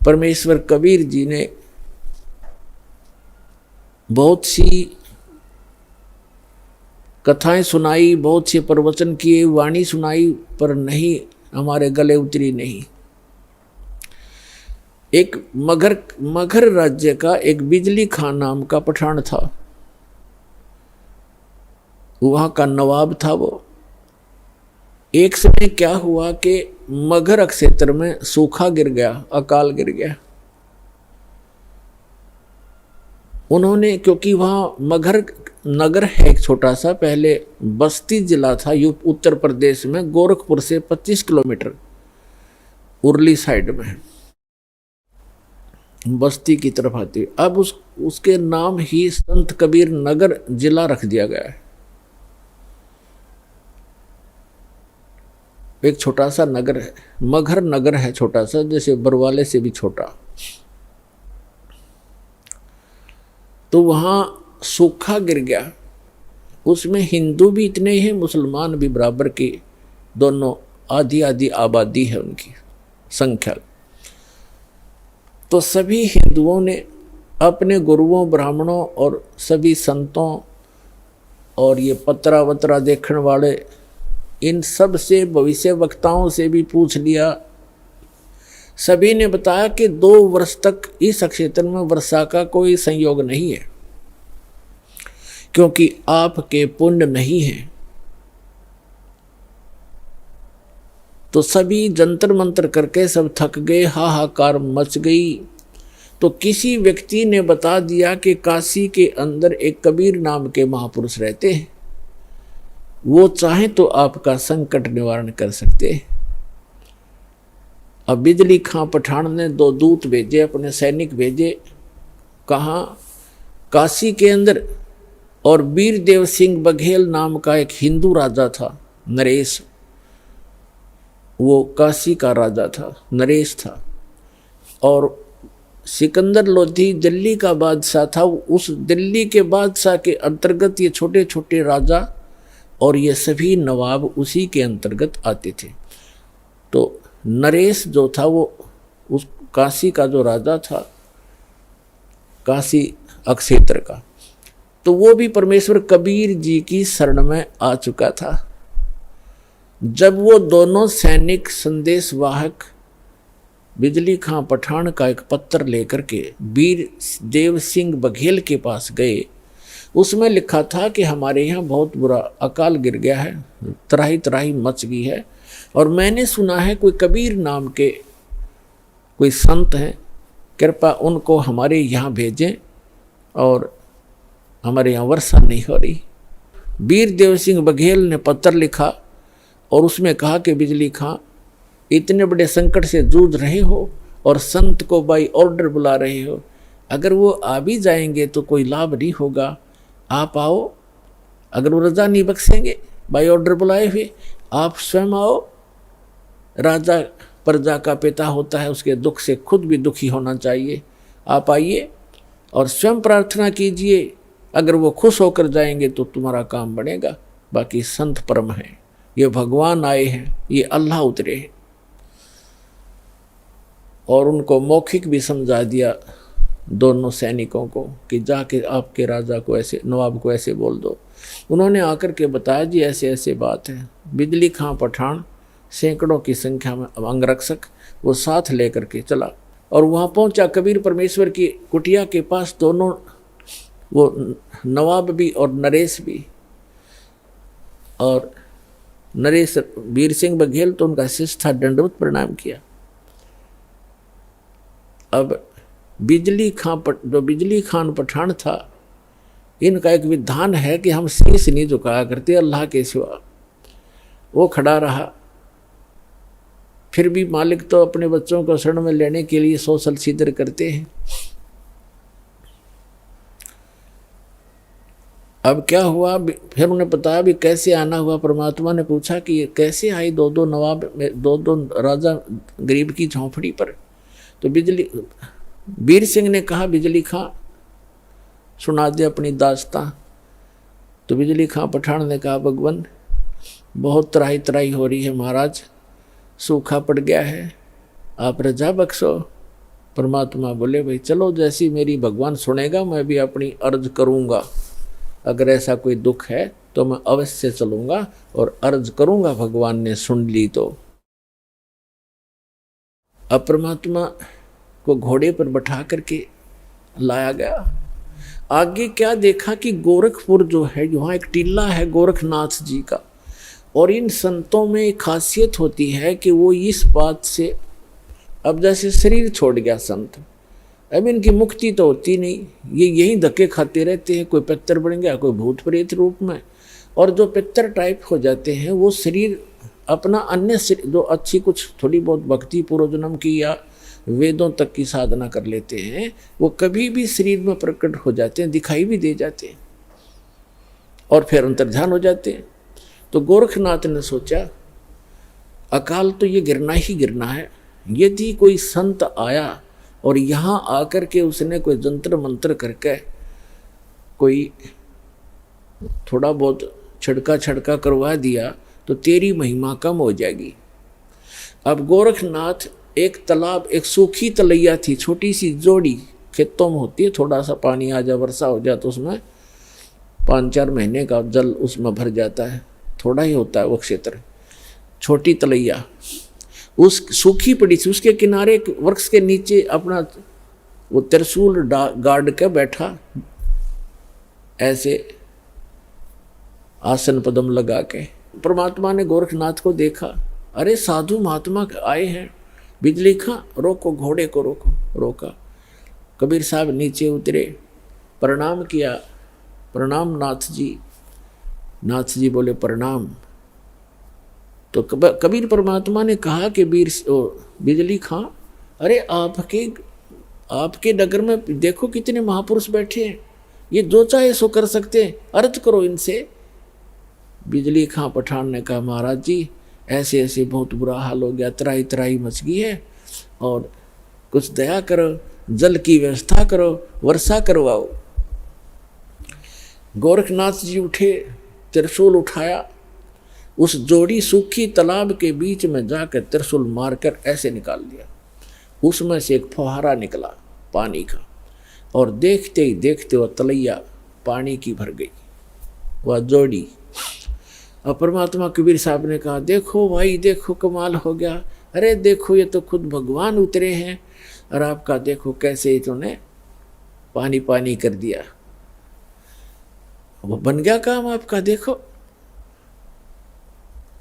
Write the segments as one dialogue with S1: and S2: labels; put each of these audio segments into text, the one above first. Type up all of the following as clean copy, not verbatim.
S1: परमेश्वर कबीर जी ने बहुत सी कथाएं सुनाई, बहुत से प्रवचन किए, वाणी सुनाई, पर नहीं हमारे गले उतरी नहीं। एक मगध राज्य का एक बिजली खान नाम का पठान था, वहां का नवाब था वो। एक समय क्या हुआ कि मगध क्षेत्र में सूखा गिर गया, अकाल गिर गया। उन्होंने, क्योंकि वहां मगध नगर है एक छोटा सा, पहले बस्ती जिला था उत्तर प्रदेश में, गोरखपुर से 25 किलोमीटर उरली साइड में बस्ती की तरफ आती। अब उसके नाम ही संत कबीर नगर जिला रख दिया गया है। एक छोटा सा नगर है, मगध नगर है छोटा सा, जैसे बरवाले से भी छोटा। तो वहां सूखा गिर गया, उसमें हिंदू भी इतने ही हैं, मुसलमान भी बराबर की, दोनों आधी आधी आबादी है उनकी संख्या। तो सभी हिंदुओं ने अपने गुरुओं, ब्राह्मणों और सभी संतों और ये पत्रा वत्रा देखने वाले, इन सब से, भविष्य वक्ताओं से भी पूछ लिया। सभी ने बताया कि 2 वर्ष तक इस क्षेत्र में वर्षा का कोई संयोग नहीं है, क्योंकि आपके पुण्य नहीं है। तो सभी जंतर मंतर करके सब थक गए, हाहाकार मच गई। तो किसी व्यक्ति ने बता दिया कि काशी के अंदर एक कबीर नाम के महापुरुष रहते हैं, वो चाहे तो आपका संकट निवारण कर सकते हैं। अब बिजली खां पठान ने 2 दूत भेजे, अपने सैनिक भेजे, कहाँ? काशी के अंदर। और वीरदेव सिंह बघेल नाम का एक हिंदू राजा था, नरेश, वो काशी का राजा था, नरेश था। और सिकंदर लोधी दिल्ली का बादशाह था। उस दिल्ली के बादशाह के अंतर्गत ये छोटे छोटे राजा और ये सभी नवाब उसी के अंतर्गत आते थे। तो नरेश जो था वो उस काशी का जो राजा था, काशी क्षेत्र का, तो वो भी परमेश्वर कबीर जी की शरण में आ चुका था। जब वो दोनों सैनिक संदेश वाहक बिजली खां पठान का एक पत्र लेकर के वीर देव सिंह बघेल के पास गए, उसमें लिखा था कि हमारे यहाँ बहुत बुरा अकाल गिर गया है, त्राही त्राही मच गई है, और मैंने सुना है कोई कबीर नाम के कोई संत हैं, कृपा उनको हमारे यहाँ भेजें, और हमारे यहाँ वर्षा नहीं हो रही। वीर देव सिंह बघेल ने पत्र लिखा और उसमें कहा कि बिजली खां, इतने बड़े संकट से जूझ रहे हो और संत को बाई ऑर्डर बुला रहे हो, अगर वो आ भी जाएंगे तो कोई लाभ नहीं होगा, आप आओ। अगर वो रजा नहीं बख्शेंगे बाई ऑर्डर बुलाए हुए, आप स्वयं आओ। राजा प्रजा का पिता होता है, उसके दुख से खुद भी दुखी होना चाहिए। आप आइए और स्वयं प्रार्थना कीजिए, अगर वो खुश होकर जाएंगे तो तुम्हारा काम बनेगा। बाकी संत परम है, ये भगवान आए हैं, ये अल्लाह उतरे हैं। और उनको मौखिक भी समझा दिया दोनों सैनिकों को कि जाके आपके राजा को ऐसे, नवाब को ऐसे बोल दो। उन्होंने आकर के बताया जी ऐसे ऐसे बात है। बिजली खां पठान सैकड़ों की संख्या में अंगरक्षक वो साथ लेकर के चला और वहाँ पहुँचा कबीर परमेश्वर की कुटिया के पास। दोनों, वो नवाब भी और नरेश भी, और नरेश वीर सिंह बघेल तो उनका शिष्य था, दंडवत प्रणाम किया। अब बिजली खान पठान था, इनका एक विधान है कि हम शीश नहीं झुकाया करते अल्लाह के सिवा। वो खड़ा रहा, फिर भी मालिक तो अपने बच्चों को शरण में लेने के लिए सोशल सीधर करते हैं। अब क्या हुआ, फिर उन्हें बताया भी कैसे आना हुआ। परमात्मा ने पूछा कि ये कैसे आई दो नवाब, दो राजा गरीब की झोंपड़ी पर। तो वीर सिंह ने कहा बिजली खां सुना दे अपनी दास्तां। तो बिजली खां पठान ने कहा भगवान बहुत त्राही त्राही हो रही है महाराज, सूखा पड़ गया है, आप रजा बख्शो। परमात्मा बोले भाई चलो, जैसी मेरी भगवान सुनेगा मैं भी अपनी अर्ज करूँगा। अगर ऐसा कोई दुख है तो मैं अवश्य चलूँगा और अर्ज करूँगा, भगवान ने सुन ली तो। अब परमात्मा को घोड़े पर बैठा करके लाया गया। आगे क्या देखा कि गोरखपुर जो है, यहाँ एक टीला है गोरखनाथ जी का, और इन संतों में एक खासियत होती है कि वो इस बात से, अब जैसे शरीर छोड़ गया संत, अब इनकी मुक्ति तो होती नहीं, ये यही धक्के खाते रहते हैं, कोई पितर बन गया, कोई भूत प्रेत रूप में, और जो पितर टाइप हो जाते हैं वो शरीर अपना अन्य जो अच्छी कुछ थोड़ी बहुत भक्ति पूर्व जन्म की या वेदों तक की साधना कर लेते हैं, वो कभी भी शरीर में प्रकट हो जाते हैं, दिखाई भी दे जाते हैं और फिर अंतर्ध्यान हो जाते हैं। तो गोरखनाथ ने सोचा अकाल तो ये गिरना ही गिरना है, यदि कोई संत आया और यहाँ आकर के उसने कोई जंतर मंत्र करके कोई थोड़ा बहुत छिड़का छड़का करवा दिया तो तेरी महिमा कम हो जाएगी। अब गोरखनाथ, एक तालाब, एक सूखी तलैया थी, छोटी सी जोड़ी खेतों में होती है, थोड़ा सा पानी आ जाए, वर्षा हो जाए तो उसमें 5-4 महीने का जल उसमें भर जाता है, थोड़ा ही होता है वो क्षेत्र, छोटी तलैया उस सूखी पड़ी थी, उसके किनारे वृक्ष के नीचे अपना वो त्रिशूल गाड़ के बैठा, ऐसे आसन पदम लगा के। परमात्मा ने गोरखनाथ को देखा, अरे साधु महात्मा आए हैं, बिजली खां, रोको घोड़े को, रोको। रोका। कबीर साहब नीचे उतरे, प्रणाम किया, प्रणाम नाथ जी। नाथ जी बोले प्रणाम। तो कबीर परमात्मा ने कहा कि बिजली खां, अरे आपके नगर में देखो कितने महापुरुष बैठे हैं, ये जो चाहे सो कर सकते हैं, अर्ज करो इनसे। बिजली खां पठान ने कहा महाराज जी ऐसे ऐसे बहुत बुरा हाल हो गया, तराई तराई मच गई है, और कुछ दया करो, जल की व्यवस्था करो, वर्षा करवाओ। गोरखनाथ जी उठे, त्रिशूल उठाया, उस जोड़ी सूखी तालाब के बीच में जाकर त्रिशूल मारकर ऐसे निकाल दिया, उसमें से एक फुहारा निकला पानी का, और देखते ही देखते वह तलैया पानी की भर गई, वह जोड़ी। और परमात्मा कबीर साहब ने कहा देखो भाई देखो कमाल हो गया, अरे देखो ये तो खुद भगवान उतरे हैं और आपका देखो कैसे इन्होंने पानी पानी कर दिया, वो बन गया काम आपका देखो।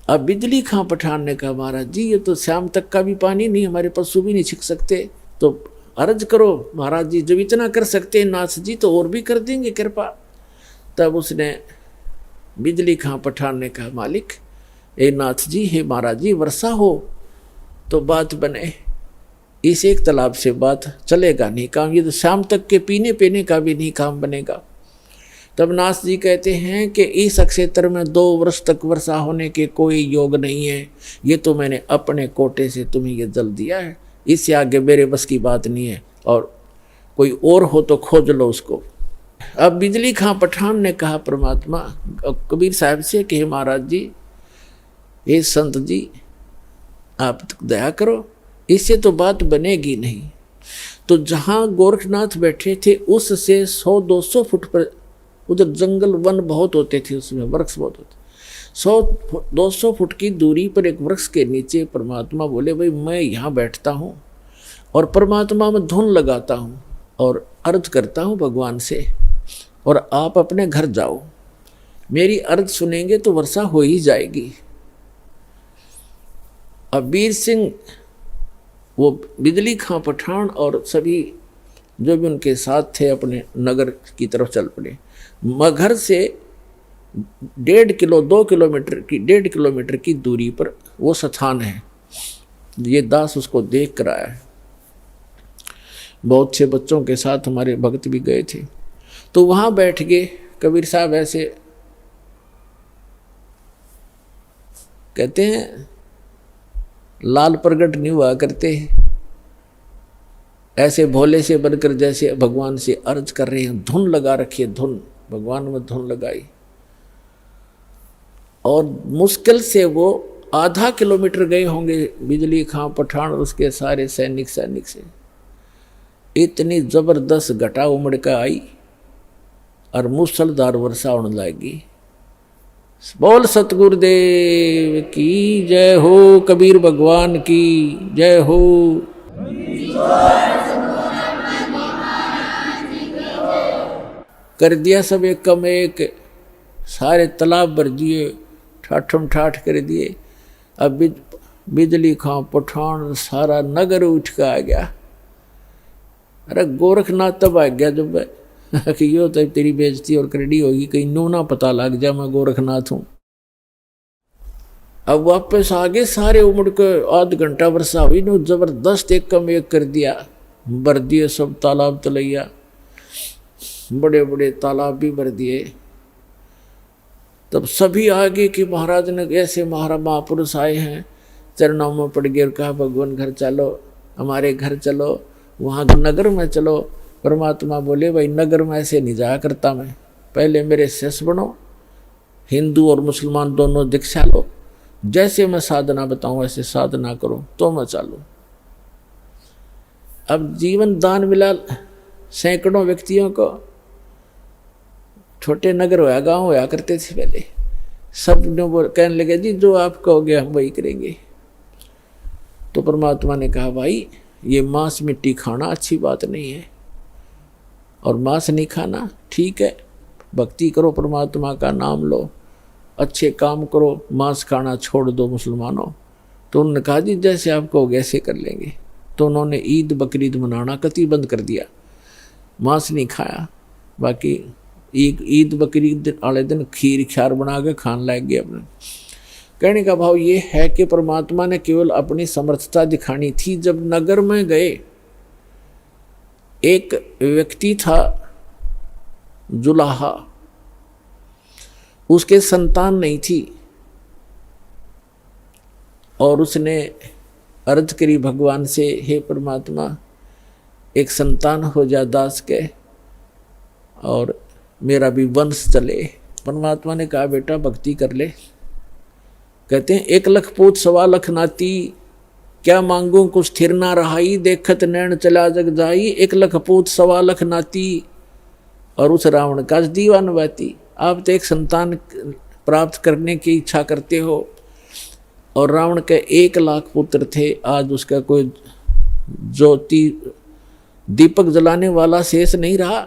S1: अब बिजली खां पठान ने कहा महाराज जी ये तो शाम तक का भी पानी नहीं, हमारे पशु भी नहीं छिक सकते, तो अर्ज करो महाराज जी, जब इतना कर सकते हैं नाथ जी तो और भी कर देंगे कृपा। तब उसने बिजली खां पठान ने कहा मालिक ए नाथ जी, हे महाराज जी, वर्षा हो तो बात बने, इस एक तालाब से बात चलेगा नहीं काम, ये तो शाम तक के पीने पीने का भी नहीं काम बनेगा। तब नाथ जी कहते हैं कि इस क्षेत्र में 2 वर्ष तक वर्षा होने के कोई योग नहीं है, ये तो मैंने अपने कोटे से तुम्हें ये जल दिया है, इससे आगे मेरे बस की बात नहीं है, और कोई और हो तो खोज लो उसको। अब बिजली खां पठान ने कहा परमात्मा कबीर साहब से कि महाराज जी, ये संत जी आप दया करो, इससे तो बात बनेगी नहीं। तो जहाँ गोरखनाथ बैठे थे उससे 100-200 फुट पर, उधर जंगल वन बहुत होते थे, उसमें वृक्ष बहुत होते, 100-200 फुट की दूरी पर एक वृक्ष के नीचे परमात्मा बोले भाई मैं यहाँ बैठता हूँ और परमात्मा में धुन लगाता हूँ और अर्ज करता हूँ भगवान से, और आप अपने घर जाओ, मेरी अर्ज सुनेंगे तो वर्षा हो ही जाएगी। अब वीर सिंह, वो बिजली खां पठान और सभी जो भी उनके साथ थे अपने नगर की तरफ चल पड़े। मगहर से 1.5 किलोमीटर की दूरी पर वो स्थान है, ये दास उसको देख कर आया है, बहुत से बच्चों के साथ हमारे भक्त भी गए थे। तो वहाँ बैठ गए कबीर साहब, ऐसे कहते हैं लाल प्रगट नहीं हुआ करते, ऐसे भोले से बनकर जैसे भगवान से अर्ज कर रहे हैं, धुन लगा रखी है, धुन भगवान में धुन लगाई, और मुश्किल से वो आधा किलोमीटर गए होंगे बिजली खां पठान उसके सारे सैनिक से, इतनी जबरदस्त घटा उमड़ कर आई और मूसलधार वर्षा होने लगी। बोल सतगुरुदेव की जय हो, कबीर भगवान की जय हो। कर दिया सब एक कम एक, सारे तालाब भर दिए, ठाठम ठाठ कर दिए। अब बिजली खां पठान सारा नगर उठ के आ गया। अरे गोरखनाथ तब आ गया जब कि यो तो तेरी बेइज्जती और करड़ी होगी, कहीं नो ना पता लग जा मैं गोरखनाथ हूं। अब वापस आगे सारे उमड़ के आध घंटा वर्षा हुई, नो जबरदस्त एक कम एक कर दिया, भर दिए सब तालाब तलैया, बड़े बड़े तालाब भी भर दिए। तब सभी आगे कि महाराज ने ऐसे महापुरुष आए हैं, चरणों में पड़ गए और कहा भगवान घर चलो, हमारे घर चलो, वहाँ नगर में चलो। परमात्मा बोले भाई नगर में ऐसे नहीं जाया करता मैं, पहले मेरे शिष्य बनो, हिंदू और मुसलमान दोनों दीक्षा लो, जैसे मैं साधना बताऊं ऐसे साधना करो तो मैं चालू। अब जीवन दान मिला सैकड़ों व्यक्तियों को। छोटे नगर होया गांव होया करते थे पहले, सब कहने लगे जी जो आप कहोगे हम वही करेंगे। तो परमात्मा ने कहा भाई ये मांस मिट्टी खाना अच्छी बात नहीं है, और मांस नहीं खाना ठीक है, भक्ति करो, परमात्मा का नाम लो, अच्छे काम करो, मांस खाना छोड़ दो मुसलमानों। तो उन्होंने कहा जी जैसे आप कहोगे ऐसे कर लेंगे। तो उन्होंने ईद बकरीद मनाना कतई बंद कर दिया, मांस नहीं खाया। बाकी ईद बकरीद वाले दिन खीर ख्यार बना के खान लग गए अपने। कहने का भाव ये है कि परमात्मा ने केवल अपनी समर्थता दिखानी थी। जब नगर में गए, एक व्यक्ति था जुलाहा, उसके संतान नहीं थी, और उसने अर्ज करी भगवान से, हे परमात्मा एक संतान हो जा दास के और मेरा भी वंश चले। परमात्मा ने कहा बेटा भक्ति कर ले। कहते हैं 1 लाख पूत 1.25 लाख नाती, क्या मांगू कुछ स्थिर ना रहाई, देखत नैन चला जग जाई। 1 लाख पूत 1.25 लाख नाती, और उस रावण का दीवान बाती। आप तो एक संतान प्राप्त करने की इच्छा करते हो, और रावण के 1 लाख पुत्र थे, आज उसका कोई ज्योति दीपक जलाने वाला शेष नहीं रहा।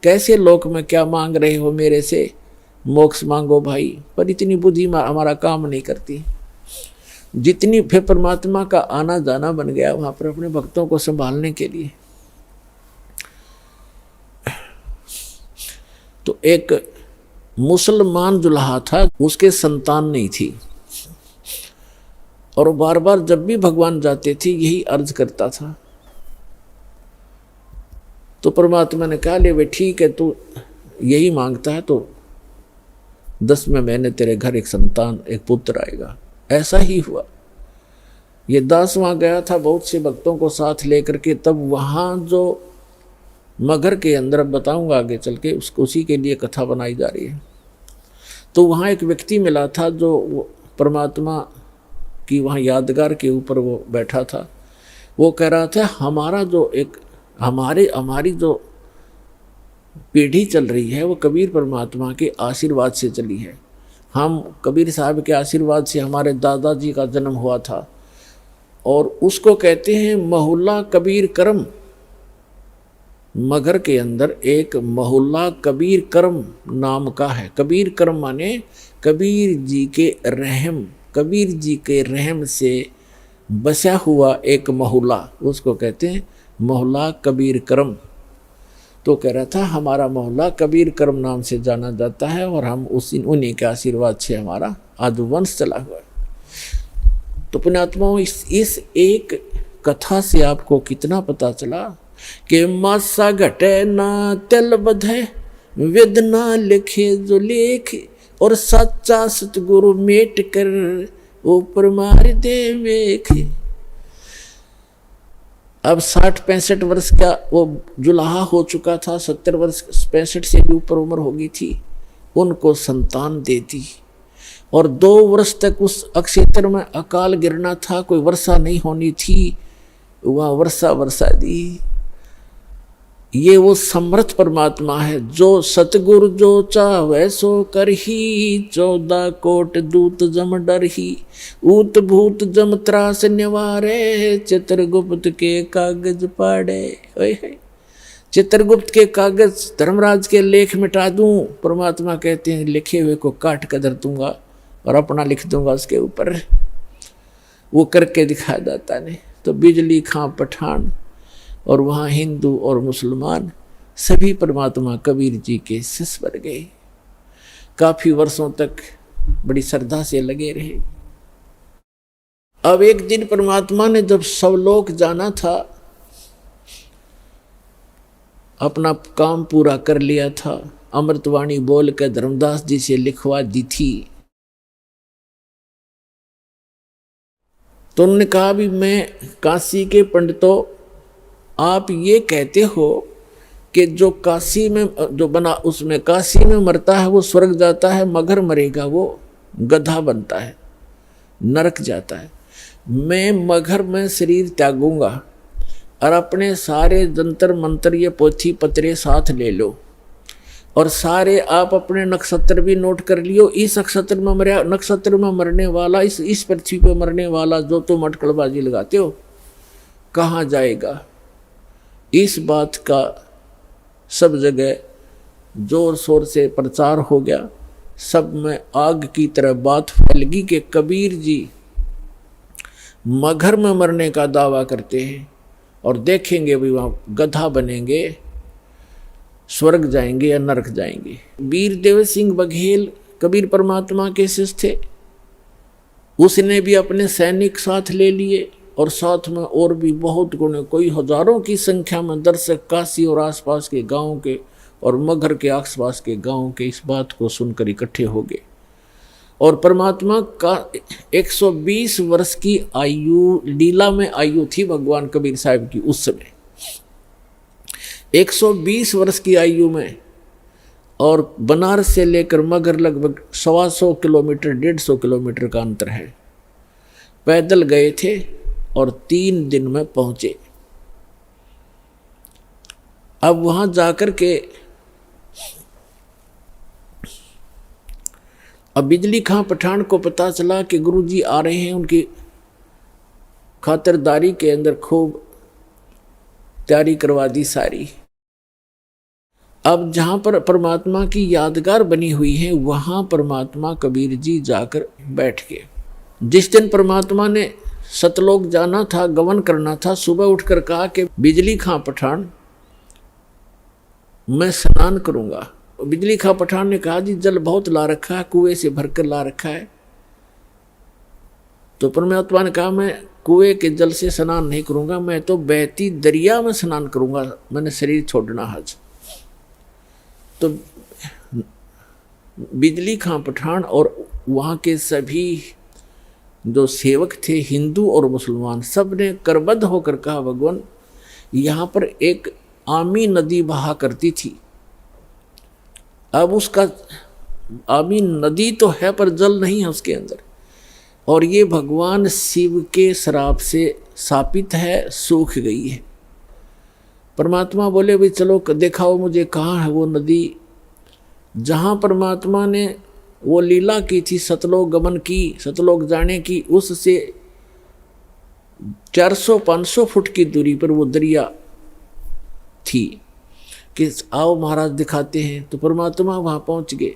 S1: कैसे लोक में क्या मांग रहे हो मेरे से, मोक्ष मांगो भाई। पर इतनी बुद्धि हमारा काम नहीं करती। जितनी फिर परमात्मा का आना जाना बन गया वहां पर अपने भक्तों को संभालने के लिए। तो एक मुसलमान जुलाहा था, उसके संतान नहीं थी, और बार बार जब भी भगवान जाते थे यही अर्ज करता था। तो परमात्मा ने कहा ले भाई ठीक है, तू यही मांगता है तो 10वें महीने तेरे घर एक संतान, एक पुत्र आएगा। ऐसा ही हुआ। ये दास वहाँ गया था बहुत से भक्तों को साथ लेकर के। तब वहाँ जो मगर के अंदर, बताऊंगा आगे चल के, उसी के लिए कथा बनाई जा रही है। तो वहाँ एक व्यक्ति मिला था जो परमात्मा की वहाँ यादगार के ऊपर वो बैठा था। वो कह रहा था हमारा जो एक हमारी जो पीढ़ी चल रही है वो कबीर परमात्मा के आशीर्वाद से चली है। हम कबीर साहब के आशीर्वाद से हमारे दादाजी का जन्म हुआ था, और उसको कहते हैं मोहल्ला कबीर करम। मगर के अंदर एक मोहल्ला कबीर करम नाम का है। कबीर करम माने कबीर जी के रहम, कबीर जी के रहम से बसा हुआ एक मोहल्ला, उसको कहते हैं मोहल्ला कबीर करम। तो कह रहा था हमारा मोहल्ला कबीर करम नाम से जाना जाता है, और हम उन्हीं के आशीर्वाद से हमारा आदुवंश चला हुआ है। तो पुण्यात्माओं, इस एक कथा से आपको कितना पता चला कि मासा घटे ना तिल बधे, वेद ना लिखे जो लेख, और सच्चा सतगुरु मेट कर ऊपर मार दे वेख। अब 60-65 वर्ष का वो जुलाहा हो चुका था, 70 वर्ष 65 से भी ऊपर उम्र हो गई थी। उनको संतान दे दी, और 2 वर्ष तक उस अक्षेत्र में अकाल गिरना था, कोई वर्षा नहीं होनी थी। वहाँ वर्षा दी, ये वो समर्थ परमात्मा है जो सतगुरु जो चाहे सो करही, 14 कोट दूत जम डरही, ऊत भूत जम त्रास निवारे, चित्रगुप्त के कागज पाड़े। चित्रगुप्त के कागज धर्मराज के लेख मिटा दूं, परमात्मा कहते हैं लिखे हुए को काट कर धर दूंगा और अपना लिख दूंगा उसके ऊपर। वो करके दिखा दाता ने। तो बिजली खां पठान और वहाँ हिंदू और मुसलमान सभी परमात्मा कबीर जी के शिष्य बन गए। काफी वर्षों तक बड़ी श्रद्धा से लगे रहे। अब एक दिन परमात्मा ने जब सब लोग जाना था, अपना काम पूरा कर लिया था, अमृतवाणी बोल कर धर्मदास जी से लिखवा दी थी, तो उन्होंने कहा भी मैं काशी के पंडितों, आप ये कहते हो कि जो काशी में जो बना उसमें काशी में मरता है वो स्वर्ग जाता है, मगर मरेगा वो गधा बनता है, नरक जाता है। मैं मगर में शरीर त्यागूंगा और अपने सारे जंतर मंत्र ये पोथी पत्रे साथ ले लो और सारे आप अपने नक्षत्र भी नोट कर लियो। इस नक्षत्र में मरने वाला, इस पृथ्वी पे मरने वाला जो तुम अटकलबाजी लगाते हो कहाँ जाएगा। इस बात का सब जगह जोर शोर से प्रचार हो गया। सब में आग की तरह बात फैल गई कि कबीर जी मगर में मरने का दावा करते हैं और देखेंगे भी वहाँ गधा बनेंगे, स्वर्ग जाएंगे या नरक जाएंगे। वीर देव सिंह बघेल कबीर परमात्मा के शिष्य थे। उसने भी अपने सैनिक साथ ले लिए और साथ में और भी बहुत गुणे, कोई हजारों की संख्या में दर्शक काशी और आसपास के गांवों के और मगर के आसपास के गांवों के इस बात को सुनकर इकट्ठे हो गए। और परमात्मा का 120 वर्ष की आयु, लीला में आयु थी भगवान कबीर साहब की उस समय, 120 वर्ष की आयु में। और बनारस से लेकर मगर लगभग 125 किलोमीटर 150 किलोमीटर का अंतर है। पैदल गए थे और 3 दिन में पहुंचे। अब वहां जाकर के अब बिजली खां पठान को पता चला कि गुरुजी आ रहे हैं। उनकी खातिरदारी के अंदर खूब तैयारी करवा दी सारी। अब जहाँ पर परमात्मा की यादगार बनी हुई है वहाँ परमात्मा कबीर जी जाकर बैठ गए। जिस दिन परमात्मा ने सतलोक जाना था, गमन करना था, सुबह उठकर कहा कि बिजली खां पठान मैं स्नान करूँगा। बिजली खां पठान ने कहा जी जल बहुत ला रखा है, कुएं से भरकर ला रखा है। तो परमात्मा ने कहा मैं कुएं के जल से स्नान नहीं करूँगा, मैं तो बहती दरिया में स्नान करूँगा, मैंने शरीर छोड़ना आज। तो बिजली खां पठान और वहाँ के सभी जो सेवक थे हिंदू और मुसलमान, सब ने करबद्ध होकर कहा भगवान यहाँ पर एक आमी नदी बहा करती थी, अब उसका आमी नदी तो है पर जल नहीं है उसके अंदर, और ये भगवान शिव के श्राप से शापित है, सूख गई है। परमात्मा बोले भाई चलो दिखाओ मुझे कहाँ है वो नदी। जहाँ परमात्मा ने वो लीला की थी, सतलोक गमन की, सतलोक जाने की, उससे 400-500 फुट की दूरी पर वो दरिया थी कि आओ महाराज दिखाते हैं। तो परमात्मा वहाँ पहुँच गए।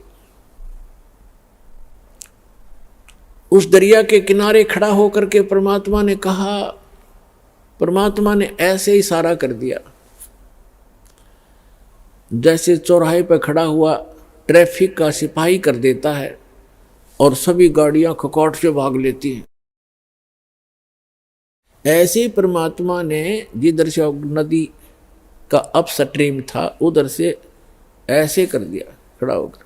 S1: उस दरिया के किनारे खड़ा होकर के परमात्मा ने कहा, परमात्मा ने ऐसे इशारा कर दिया जैसे चौराहे पर खड़ा हुआ ट्रैफिक का सिपाही कर देता है और सभी गाड़ियां खकौट से भाग लेती हैं। ऐसे परमात्मा ने जिधर से नदी का अपस्ट्रीम था उधर से ऐसे कर दिया खड़ा होकर।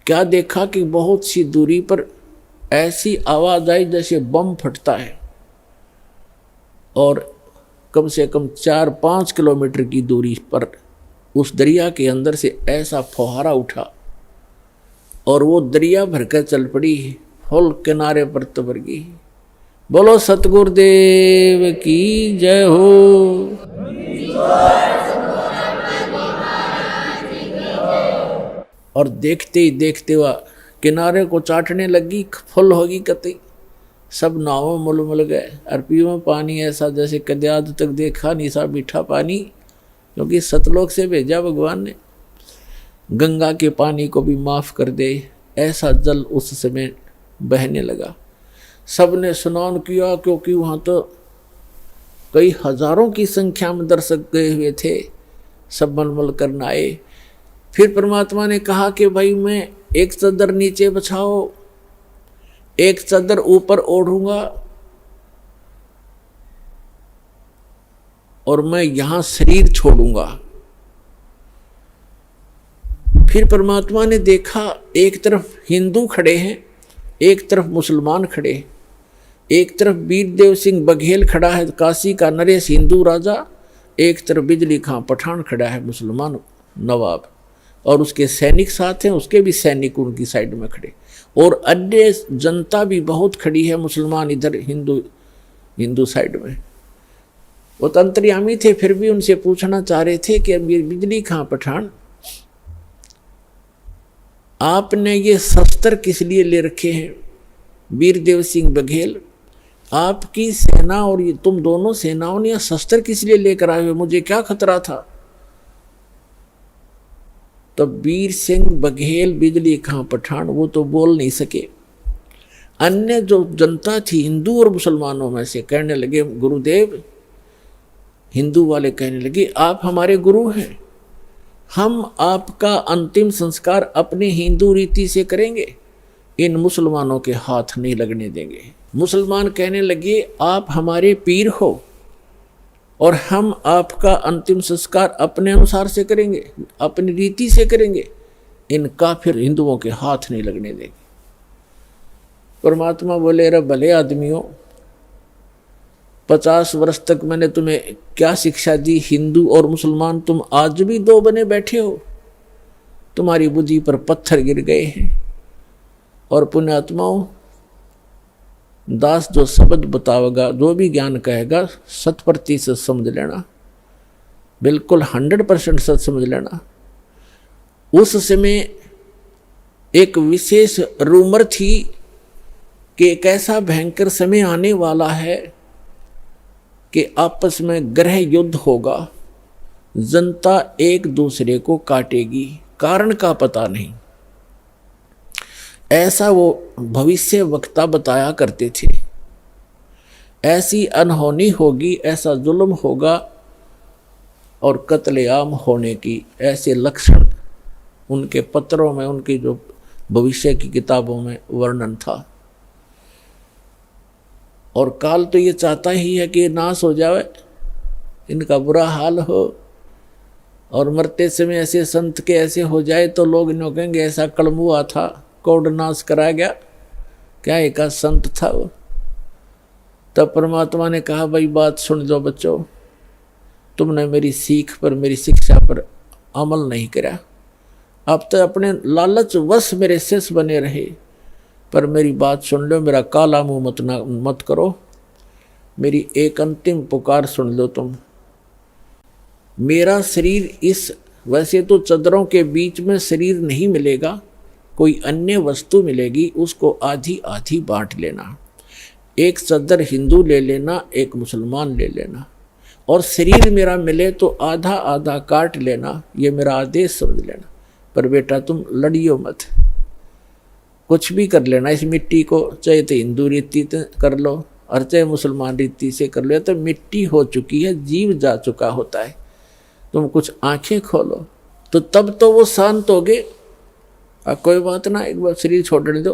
S1: क्या देखा कि बहुत सी दूरी पर ऐसी आवाज आई जैसे बम फटता है, और कम से कम 4-5 किलोमीटर की दूरी पर उस दरिया के अंदर से ऐसा फुहारा उठा और वो दरिया भरकर चल पड़ी, फुल किनारे पर तबर गई। बोलो सतगुरुदेव की जय हो। और देखते ही देखते वह किनारे को चाटने लगी, फुल होगी कतई। सब नावों मुल गए और पीओ पानी ऐसा जैसे कदे आज तक देखा नहीं सा मीठा पानी, क्योंकि सतलोक से भेजा भगवान ने। गंगा के पानी को भी माफ कर दे, ऐसा जल उस समय बहने लगा। सबने स्नान किया, क्योंकि वहाँ तो कई हजारों की संख्या में दर्शक गए हुए थे, सब मलमल करना आए। फिर परमात्मा ने कहा कि भाई मैं एक चादर नीचे बिछाओ, एक चादर ऊपर ओढ़ूंगा और मैं यहां शरीर छोड़ूंगा। फिर परमात्मा ने देखा एक तरफ हिंदू खड़े हैं, एक तरफ मुसलमान खड़े हैं। एक तरफ वीरदेव सिंह बघेल खड़ा है, काशी का नरेश हिंदू राजा, एक तरफ बिजली खां पठान खड़ा है, मुसलमान नवाब, और उसके सैनिक साथ हैं, उसके भी सैनिक उनकी साइड में खड़े, और अन्य जनता भी बहुत खड़ी है, मुसलमान इधर, हिंदू साइड में। वो तो अंतर्यामी थे, फिर भी उनसे पूछना चाह रहे थे कि बिजली खां पठान, आपने ये शस्त्र किस लिए ले रखे हैं? वीरदेव सिंह बघेल, आपकी सेना और ये तुम दोनों सेनाओं ने शस्त्र किस लिए लेकर आए हुए? मुझे क्या खतरा था? तो वीर सिंह बघेल, बिजली खां पठान, वो तो बोल नहीं सके। अन्य जो जनता थी हिंदू और मुसलमानों में से कहने लगे, गुरुदेव, हिंदू वाले कहने लगे, आप हमारे गुरु हैं, हम आपका अंतिम संस्कार अपने हिंदू रीति से करेंगे, इन मुसलमानों के हाथ नहीं लगने देंगे। मुसलमान कहने लगे, आप हमारे पीर हो और हम आपका अंतिम संस्कार अपने अनुसार से करेंगे, अपनी रीति से करेंगे, इन काफिर हिंदुओं के हाथ नहीं लगने देंगे। परमात्मा बोले, रे भले आदमियों, 50 वर्ष तक मैंने तुम्हें क्या शिक्षा दी? हिंदू और मुसलमान तुम आज भी दो बने बैठे हो, तुम्हारी बुद्धि पर पत्थर गिर गए हैं। और पुण्यात्माओं, दास जो शब्द बतावेगा, जो भी ज्ञान कहेगा, 100% समझ लेना, बिल्कुल 100% सच समझ लेना। उस समय एक विशेष रूमर थी कि एक ऐसा भयंकर समय आने वाला है कि आपस में ग्रह युद्ध होगा, जनता एक दूसरे को काटेगी, कारण का पता नहीं। ऐसा वो भविष्य वक्ता बताया करते थे। ऐसी अनहोनी होगी, ऐसा जुल्म होगा और कत्लेआम होने की ऐसे लक्षण उनके पत्रों में, उनकी जो भविष्य की किताबों में वर्णन था। और काल तो ये चाहता ही है कि नाश हो जाए, इनका बुरा हाल हो, और मरते समय ऐसे संत के ऐसे हो जाए तो लोग इन्हों कहेंगे ऐसा कलम हुआ था, कोड नाश करा गया, क्या एक संत था वो। तब परमात्मा ने कहा, भाई बात सुन लो बच्चों, तुमने मेरी सीख पर, मेरी शिक्षा पर अमल नहीं करा, अब तो अपने लालच वश मेरे शिष्य बने रहे, पर मेरी बात सुन लो, मेरा काला मुंह मत करो, मेरी एक अंतिम पुकार सुन लो तुम। मेरा शरीर इस, वैसे तो चदरों के बीच में शरीर नहीं मिलेगा, कोई अन्य वस्तु मिलेगी, उसको आधी आधी बांट लेना, एक चदर हिंदू ले लेना, एक मुसलमान ले लेना, और शरीर मेरा मिले तो आधा आधा काट लेना, ये मेरा आदेश समझ लेना। पर बेटा तुम लड़ियो मत, कुछ भी कर लेना इस मिट्टी को, चाहे तो हिंदू रीति कर लो और चाहे मुसलमान रीति से कर लो, तो मिट्टी हो चुकी है, जीव जा चुका होता है। तुम कुछ आंखें खोलो तो तब तो वो शांत हो गए, कोई बात ना, एक बार शरीर छोड़ने दो,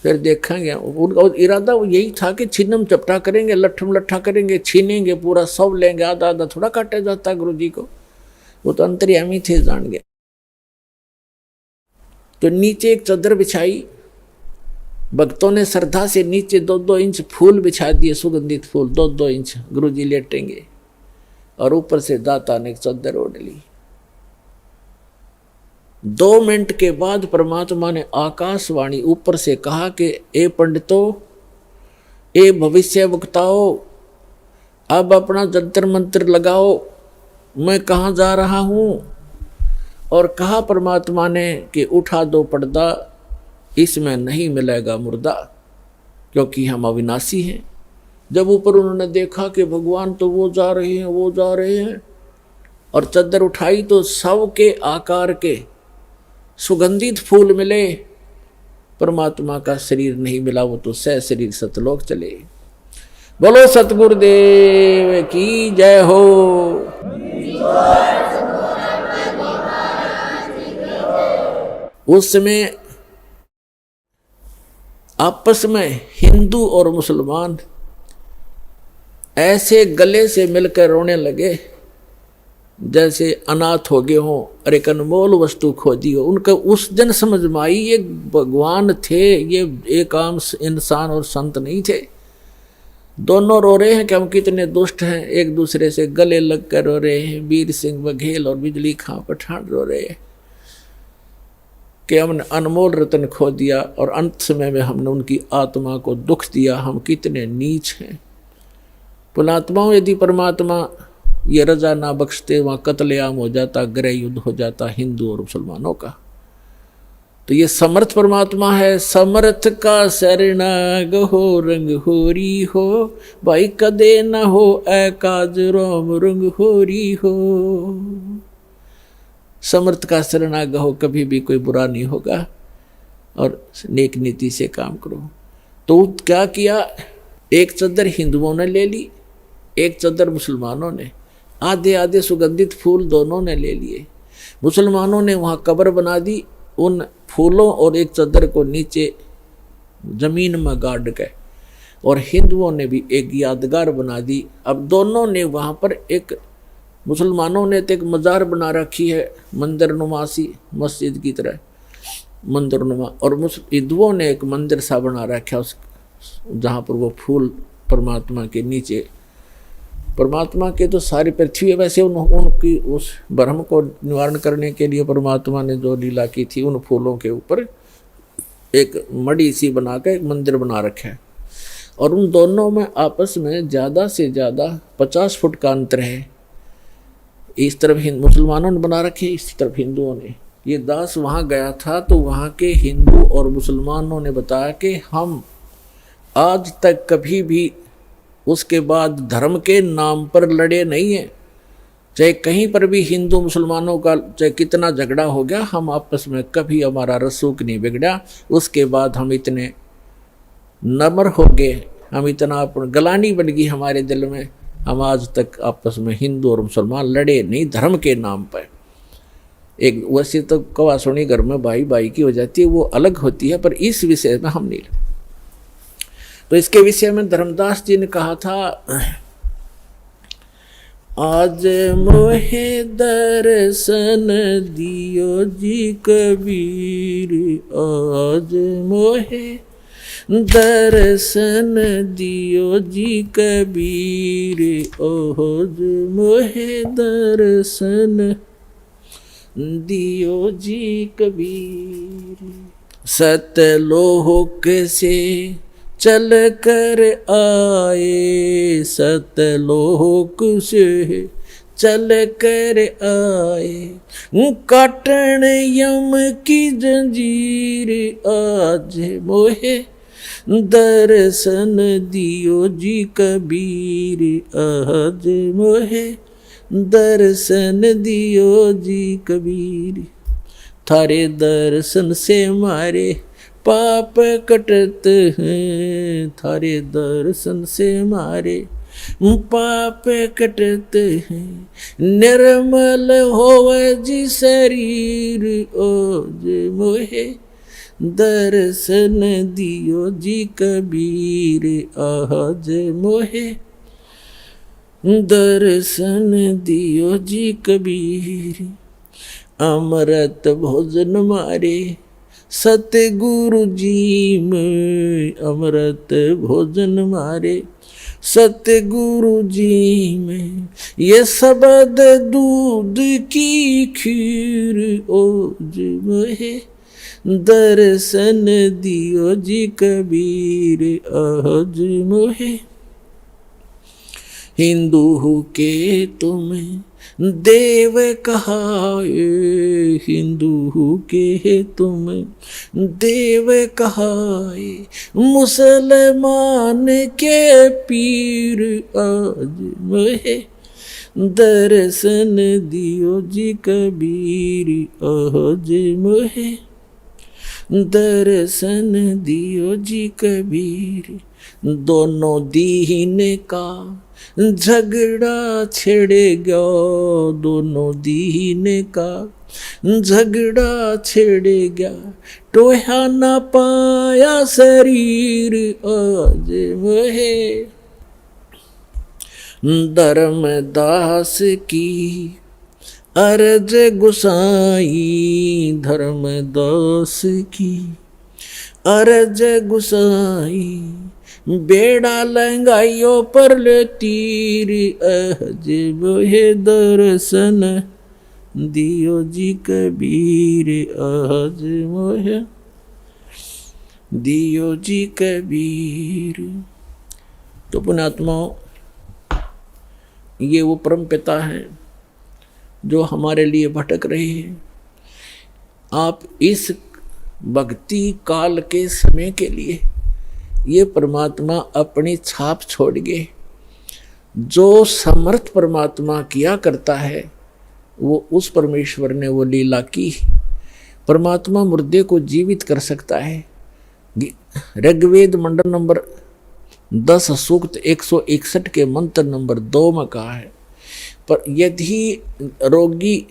S1: फिर देखेंगे। उनका इरादा वो यही था कि छिन्नम चपटा करेंगे, लट्ठम लट्ठा करेंगे, छीनेंगे, पूरा सब लेंगे, आधा आधा थोड़ा काटा जाता गुरु जी को, वो तो अंतर्यामी थे, जान गए। तो नीचे एक चादर बिछाई, भक्तों ने श्रद्धा से नीचे 2-2 इंच फूल बिछा दिए, सुगंधित फूल 2-2 इंच, गुरु जी लेटेंगे, और ऊपर से दाता ने एक चादर ओढ़ ली। 2 मिनट के बाद परमात्मा ने आकाशवाणी ऊपर से कहा कि ए पंडितों, ए भविष्य वक्ताओं, अब अपना जंतर मंत्र लगाओ, मैं कहाँ जा रहा हूँ? और कहा परमात्मा ने कि उठा दो पर्दा, इसमें नहीं मिलेगा मुर्दा, क्योंकि हम अविनाशी हैं। जब ऊपर उन्होंने देखा कि भगवान तो वो जा रहे हैं, वो जा रहे हैं, और चद्दर उठाई तो सब के आकार के सुगंधित फूल मिले, परमात्मा का शरीर नहीं मिला, वो तो सह शरीर सतलोक चले। बोलो सतगुरुदेव की जय हो। उस समय आपस में हिंदू और मुसलमान ऐसे गले से मिलकर रोने लगे जैसे अनाथ हो गए हों और एक अनमोल वस्तु खो दी हो। उनका उस दिन समझ में आई ये भगवान थे, ये एक आम इंसान और संत नहीं थे। दोनों रो रहे हैं कि हम कितने दुष्ट हैं, एक दूसरे से गले लग कर रो रहे हैं। वीर सिंह बघेल और बिजली खां पठान रो रहे हैं कि हमने अनमोल रतन खो दिया और अंत समय में हमने उनकी आत्मा को दुख दिया, हम कितने नीच हैं। पुणात्माओं, यदि परमात्मा ये रजा ना बख्शते, वहाँ कत्लेआम हो जाता, गृह युद्ध हो जाता हिंदू और मुसलमानों का। तो ये समर्थ परमात्मा है। समर्थ का शरणाग हो, रंग होरी हो, भाई कदे न हो एकाज रोम रंग होरी हो। समर्थ का शरणाग हो, कभी भी कोई बुरा नहीं होगा और नेक नीति से काम करो। तो क्या किया, एक चद्दर हिंदुओं ने ले ली, एक चद्दर मुसलमानों ने, आधे आधे सुगंधित फूल दोनों ने ले लिए। मुसलमानों ने वहाँ कब्र बना दी उन फूलों और एक चद्दर को नीचे जमीन में गाड़ के, और हिंदुओं ने भी एक यादगार बना दी। अब दोनों ने वहाँ पर एक, मुसलमानों ने तो एक मज़ार बना रखी है मंदिर नुमासी, मस्जिद की तरह मंदिर नुमा, और हिंदुओं ने एक मंदिर सा बना रखा उस जहाँ पर वो फूल परमात्मा के नीचे, परमात्मा के तो सारी पृथ्वी है। वैसे उनकी उस भ्रम को निवारण करने के लिए परमात्मा ने जो लीला की थी, उन फूलों के ऊपर एक मड़ी सी बना कर एक मंदिर बना रखा है। और उन दोनों में आपस में ज़्यादा से ज़्यादा 50 फुट का अंतर है। इस तरफ मुसलमानों ने बना रखे, इस तरफ हिंदुओं ने। ये दास वहाँ गया था तो वहाँ के हिंदू और मुसलमानों ने बताया कि हम आज तक कभी भी उसके बाद धर्म के नाम पर लड़े नहीं हैं। चाहे कहीं पर भी हिंदू मुसलमानों का चाहे कितना झगड़ा हो गया, हम आपस में कभी हमारा रसूख नहीं बिगड़ा। उसके बाद हम इतने नम्र हो गए, हम इतना गलानी बन गई हमारे दिल में, हम आज तक आपस में हिंदू और मुसलमान लड़े नहीं धर्म के नाम पर। एक वैसे तो कवा सुनी घर में भाई भाई की हो जाती है, वो अलग होती है, पर इस विषय में हम नहीं लड़े। तो इसके विषय में धर्मदास जी ने कहा था, आज मोहे दर्शन दियो जी कबीर, आज मोहे दर्शन दियो जी कबीर, आज मोहे दर्शन दियो जी कबीर। सतलोक से चल कर आए, सतलोक से चल कर आए, काटन यम की जंजीर, आज मोहे दर्शन दियो जी कबीर, आज मोहे दर्शन दियो जी कबीर। थारे दर्शन से मारे पाप कटत हैं, थारे दर्शन से मारे पाप कटत हैं, निर्मल होवे जी शरीर, ओज मोहे दर्शन दियो जी कबीर, आज मोहे दर्शन दियो जी कबीर। अमृत भोजन मारे सतगुरु जी में, अमृत भोजन मारे सतगुरु जी में, ये शब्द दूध की खीर, ओज मोहे दर्शन दियो जी कबीर, आज मोहे हिंदू के तुम्हें देव कहाए, हिंदू के तुम्हें देव कहाए, मुसलमान के पीर आज मुझे दर्शन दियो जी कबीर, आज मुझे दर्शन दियो जी कबीर। दोनों दीन का झगड़ा छिड़ेगा, दोनों दीन का झगड़ा छिड़ेगा, टोहा ना पाया शरीर आज वहे। धर्मदास की अर्ज गुसाई, धर्मदास की अर्ज गुसाई, बेड़ा लंगाइयो पर ले तीर, आज वहे दर्शन दियो जी कबीर, आज वहे दियो जी कबीर। तो पुण्यात्माओं, ये वो परम पिता है जो हमारे लिए भटक रहे हैं। आप इस भक्ति काल के समय के लिए ये परमात्मा अपनी छाप छोड़ गए। जो समर्थ परमात्मा किया करता है वो उस परमेश्वर ने वो लीला की। परमात्मा मुर्दे को जीवित कर सकता है। ऋग्वेद मंडल नंबर 10 सूक्त 161 के मंत्र नंबर 2 में कहा है, पर यदि रोगी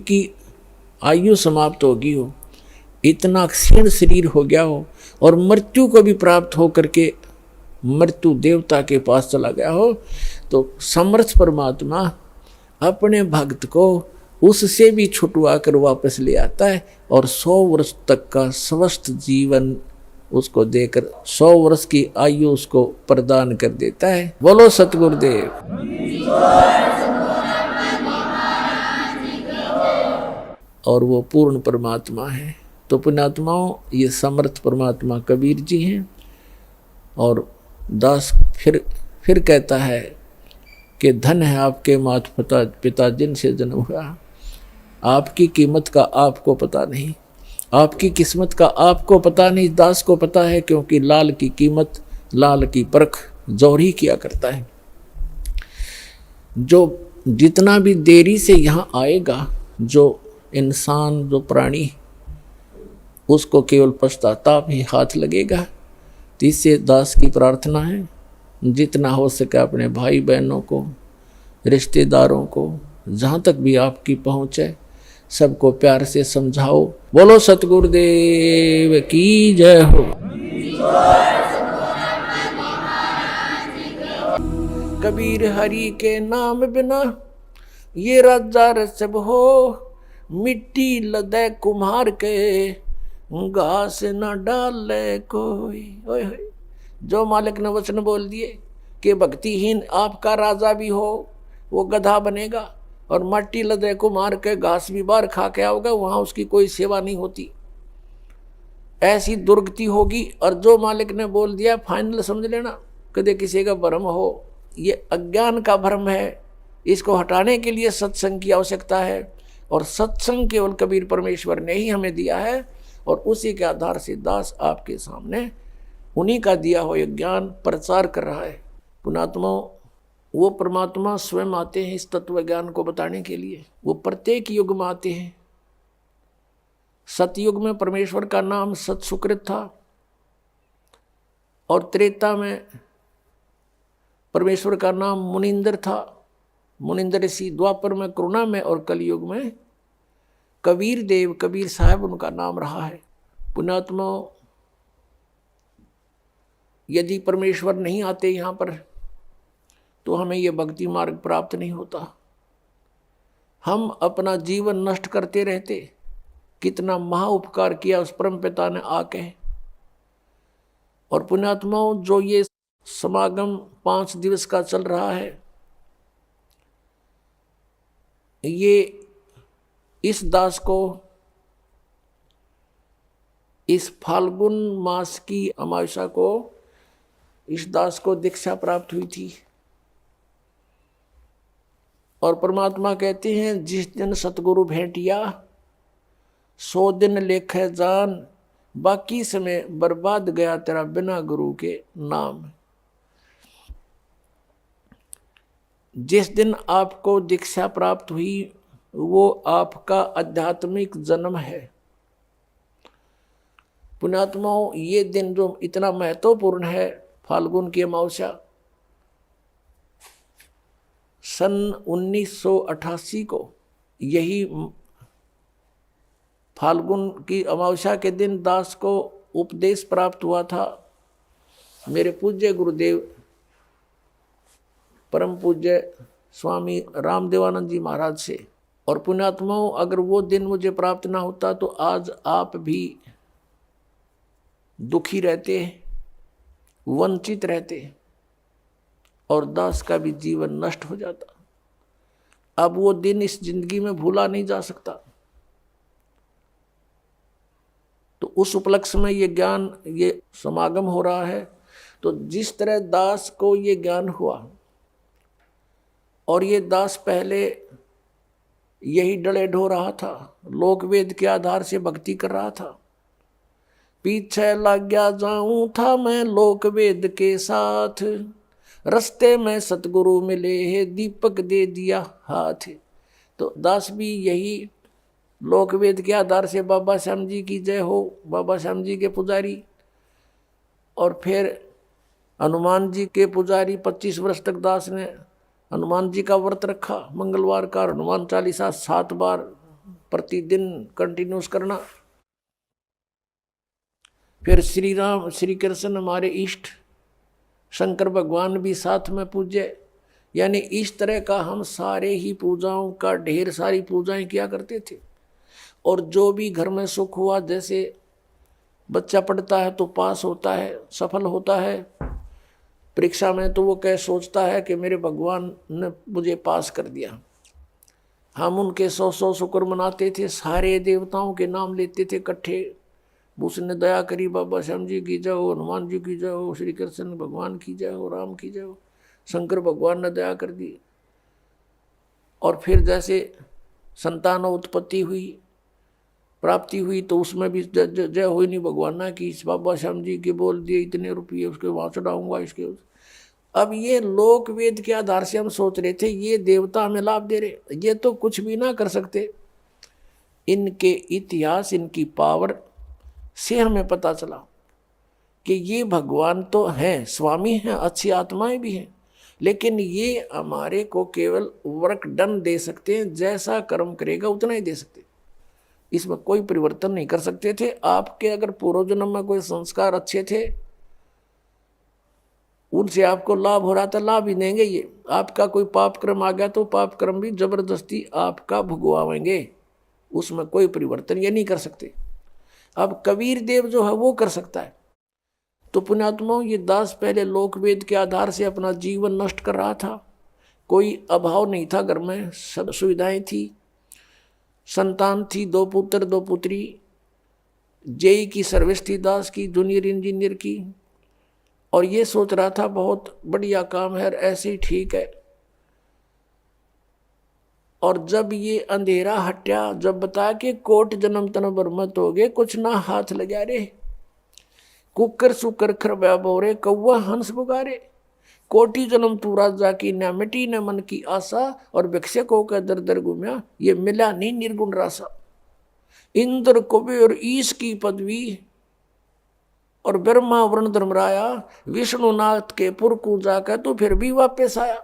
S1: की आयु समाप्त होगी हो, इतना क्षीण शरीर हो गया हो और मृत्यु को भी प्राप्त हो करके मृत्यु देवता के पास चला गया हो, तो समर्थ परमात्मा अपने भक्त को उससे भी छुटवा कर वापस ले आता है और 100 वर्ष तक का स्वस्थ जीवन उसको देकर 100 वर्ष की आयु उसको प्रदान कर देता है। बोलो सतगुरुदेव। और वो पूर्ण परमात्मा है। तो पुण्यात्माओं, ये समर्थ परमात्मा कबीर जी हैं। और दास फिर कहता है कि धन है आपके माता पिता जिनसे जन्म हुआ, आपकी कीमत का आपको पता नहीं, आपकी किस्मत का आपको पता नहीं, दास को पता है, क्योंकि लाल की कीमत, लाल की परख जौहरी किया करता है। जो जितना भी देरी से यहाँ आएगा, जो इंसान, जो प्राणी, उसको केवल पश्चाताप ही हाथ लगेगा। तो इससे दास की प्रार्थना है, जितना हो सके अपने भाई बहनों को, रिश्तेदारों को, जहाँ तक भी आपकी पहुँच है, सबको प्यार से समझाओ। बोलो सतगुरुदेव की जय हो। कबीर हरि के नाम बिना ये राजा रसब हो, मिट्टी लदे कुम्हार के घास न डाले कोई। ओए होए, जो मालिक ने वचन बोल दिए कि भक्तिहीन आपका राजा भी हो वो गधा बनेगा और मट्टी लदे को मार के घास भी बार खा के आओगे, वहां उसकी कोई सेवा नहीं होती, ऐसी दुर्गति होगी। और जो मालिक ने बोल दिया फाइनल समझ लेना, कदे किसी का भ्रम हो, ये अज्ञान का भ्रम है, इसको हटाने के लिए सत्संग की आवश्यकता है। और सत्संग केवल कबीर परमेश्वर ने ही हमें दिया है, और उसी के आधार से दास आपके सामने उन्हीं का दिया हुआ ज्ञान प्रचार कर रहा है। पुण्यात्माओं, वो परमात्मा स्वयं आते हैं इस तत्व ज्ञान को बताने के लिए। वो प्रत्येक युग में आते हैं। सतयुग में परमेश्वर का नाम सत सुकृत था, और त्रेता में परमेश्वर का नाम मुनिंदर था, मुनिंदर ऋषि। द्वापर में करुणा में, और कलयुग में कबीर देव, कबीर साहब उनका नाम रहा है। पुण्यात्माओं, यदि परमेश्वर नहीं आते यहाँ पर तो हमें यह भक्ति मार्ग प्राप्त नहीं होता। हम अपना जीवन नष्ट करते रहते। कितना महा उपकार किया उस परम पिता ने आके। और पुण्यात्माओं, जो ये समागम 5 दिवस का चल रहा है, ये इस दास को इस फाल्गुन मास की अमावस्या को इस दास को दीक्षा प्राप्त हुई थी। और परमात्मा कहते हैं जिस दिन सतगुरु भेंटिया 100 दिन लेखे जान, बाकी समय बर्बाद गया तेरा बिना गुरु के नाम। जिस दिन आपको दीक्षा प्राप्त हुई वो आपका आध्यात्मिक जन्म है। पुण्यात्माओं, ये दिन जो इतना महत्वपूर्ण है, फाल्गुन की अमावस्या, सन 1988 को यही फाल्गुन की अमावस्या के दिन दास को उपदेश प्राप्त हुआ था मेरे पूज्य गुरुदेव परम पूज्य स्वामी रामदेवानंद जी महाराज से। और पुण्यात्माओं, अगर वो दिन मुझे प्राप्त ना होता तो आज आप भी दुखी रहते, वंचित रहते और दास का भी जीवन नष्ट हो जाता। अब वो दिन इस जिंदगी में भूला नहीं जा सकता। तो उस उपलक्ष्य में ये ज्ञान, ये समागम हो रहा है। तो जिस तरह दास को ये ज्ञान हुआ और ये दास पहले यही डले ढो रहा था, लोक वेद के आधार से भक्ति कर रहा था, पीछे लग गया जाऊं था मैं लोक वेद के साथ, रस्ते में सतगुरु मिले है दीपक दे दिया हाथ। तो दास भी यही लोक वेद के आधार से बाबा श्याम जी की जय हो, बाबा श्याम जी के पुजारी, और फिर हनुमान जी के पुजारी। 25 वर्ष तक दास ने हनुमान जी का व्रत रखा, मंगलवार का हनुमान चालीसा 7 बार प्रतिदिन कंटिन्यूस करना। फिर श्री राम श्री कृष्ण हमारे इष्ट, शंकर भगवान भी साथ में पूज्य। यानी इस तरह का हम सारे ही पूजाओं का ढेर सारी पूजाएं किया करते थे। और जो भी घर में सुख हुआ, जैसे बच्चा पढ़ता है तो पास होता है, सफल होता है परीक्षा में, तो वो क्या सोचता है कि मेरे भगवान ने मुझे पास कर दिया। हम उनके 100 शुक्र मनाते थे, सारे देवताओं के नाम लेते थे इकट्ठे, उसने दया करी, बाबा श्याम जी की जय हो, हनुमान जी की जय हो, श्री कृष्ण भगवान की जय हो, राम की जय हो, शंकर भगवान ने दया कर दी। और फिर जैसे संतान उत्पत्ति हुई, प्राप्ति हुई, तो उसमें भी जय हुई नहीं भगवान ना की, बाबा श्याम जी के बोल दिए इतने रुपये उसके वहाँ चढ़ाऊंगा इसके। अब ये लोक वेद के आधार से हम सोच रहे थे ये देवता हमें लाभ दे रहे, ये तो कुछ भी ना कर सकते। इनके इतिहास, इनकी पावर से हमें पता चला कि ये भगवान तो हैं, स्वामी हैं, अच्छी आत्माएं भी हैं, लेकिन ये हमारे को केवल वर्क डन दे सकते हैं, जैसा कर्म करेगा उतना ही दे सकते, इसमें कोई परिवर्तन नहीं कर सकते थे। आपके अगर पूर्व जन्म में कोई संस्कार अच्छे थे, उनसे आपको लाभ हो रहा था, लाभ ही देंगे ये। आपका कोई पाप कर्म आ गया तो पाप कर्म भी जबरदस्ती आपका भुगवाएंगे, उसमें कोई परिवर्तन ये नहीं कर सकते। अब कबीर देव जो है वो कर सकता है। तो पुण्यात्माओं, ये दास पहले लोक वेद के आधार से अपना जीवन नष्ट कर रहा था। कोई अभाव नहीं था, घर में सब सुविधाएं थी, संतान थी, 2 पुत्र 2 पुत्री, जेई की सर्विस थी दास की, जूनियर इंजीनियर की। और ये सोच रहा था बहुत बढ़िया काम है, ऐसे ही ठीक है। और जब ये अंधेरा हटा, जब बताया कि कोट जन्म तन बरमत हो गए, कुछ ना हाथ लगा रे, कुकर सुकर खरब्या बोरे, कौवा हंस पुकारे, कोटि जन्म तू राजा की न मिटी न मन की आशा, और भिक्षकों का दर दर घूमया, ये मिला नहीं निर्गुण रासा। इंद्र कुबेर ईश की पदवी, और ब्रह्मा वरुण धर्मराया, विष्णुनाथ के पुर को जाकर तो फिर भी वापस आया।